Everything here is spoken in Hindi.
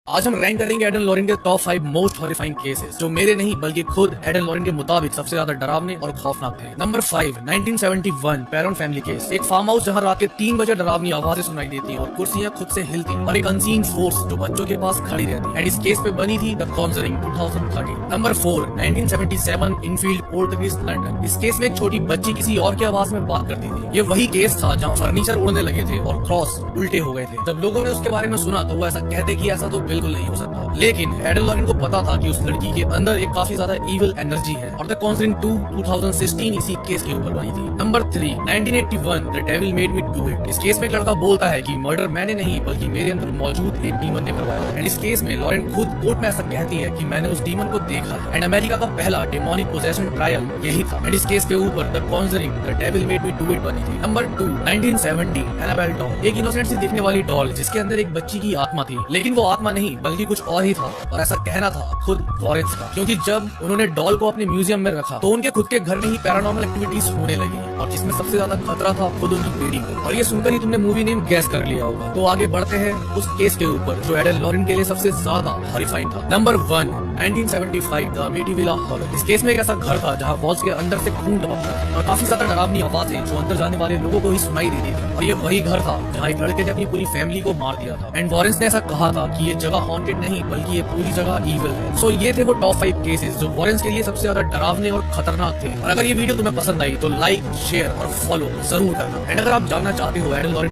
आज हम रैंक करेंगे एडन लॉरेन के टॉप 5 मोस्ट हॉरिफाइंग केसेस जो मेरे नहीं बल्कि खुद एडन लॉरेन के मुताबिक सबसे ज्यादा डरावने और खौफनाक थे। Number 5, 1971 Perron family case. एक फार्म हाउस जहां रात के 3 बजे डरावनी आवाजें सुनाई देती और कुर्सियां खुद से हिलती और एक अनसीन फोर्स जो बच्चों के पास खड़ी रहती। एंड इस केस पे बनी थी the Conjuring 2013। Number 4, 1977 Enfield Portuguese London. इस केस में एक छोटी बच्ची किसी और की आवाज में बात करती थी। ये वही केस था जहाँ फर्नीचर उड़ने लगे थे और क्रॉस उल्टे हो गए थे। जब लोगों ने उसके बारे में सुना तो वो ऐसा कहते कि ऐसा तो बिल्कुल नहीं हो सकता, लेकिन एडन लॉरेन को पता था कि उस लड़की के अंदर एक काफी ज्यादा इविल एनर्जी है और द कॉन्जरिंग 2 2016 इसी केस के ऊपर बनी थी। Number 3, 1981 the devil made me do it. इस केस में एक लड़का बोलता है कि मर्डर मैंने नहीं बल्कि मेरे अंदर मौजूद एक डीमन ने करवाया। एंड इस केस में लॉरेन खुद कोर्ट में ऐसा कहती है कि मैंने उस डीमन को देखा है। एंड अमेरिका का पहला डेमोनिक पोजेशन ट्रायल यही था। एंड इस केस के ऊपर the conjuring the devil made me do it बनी थी। Number 2, 1970 Annabelle doll. एक इनोसेंट सी दिखने वाली डॉल जिसके अंदर एक बच्ची की आत्मा थी, लेकिन वो आत्मा नहीं बल्कि कुछ और ही था। और ऐसा कहना था खुद लॉरेंस का, क्योंकि जब उन्होंने डॉल को अपने म्यूजियम में रखा तो उनके खुद के घर में ही पैरानॉर्मल एक्टिविटीज होने लगी और जिसमें सबसे ज्यादा खतरा था खुद उनकी बेटी को। और ये सुनकर ही तुमने मूवी नेम गैस कर लिया होगा। तो आगे बढ़ते हैं उस केस के ऊपर जो एडन लॉरेन के लिए सबसे ज्यादा हॉरिफाइंग था। Number 1, 1975 the Amityville horror. इस केस में एक ऐसा घर था जहाँ वॉल्स के अंदर से खून टपकता था और काफी ज्यादा डरावनी आवाजें जो अंदर जाने वाले लोगों को ही सुनाई देती थी। और ये वही घर था जहाँ एक लड़के ने अपनी पूरी फैमिली को मार दिया था। एंड लॉरेंस ने ऐसा कहा था कि ये जगह हॉन्टेड नहीं बल्कि ये पूरी जगह ईविल है। सो ये थे वो टॉप 5 केसेस जो लॉरेंस के लिए सबसे ज्यादा डरावने और खतरनाक थे। और अगर ये वीडियो तुम्हें पसंद आई तो लाइक, शेयर और फॉलो जरूर करना। एंड अगर आप जानना चाहते हो एडन लॉरेन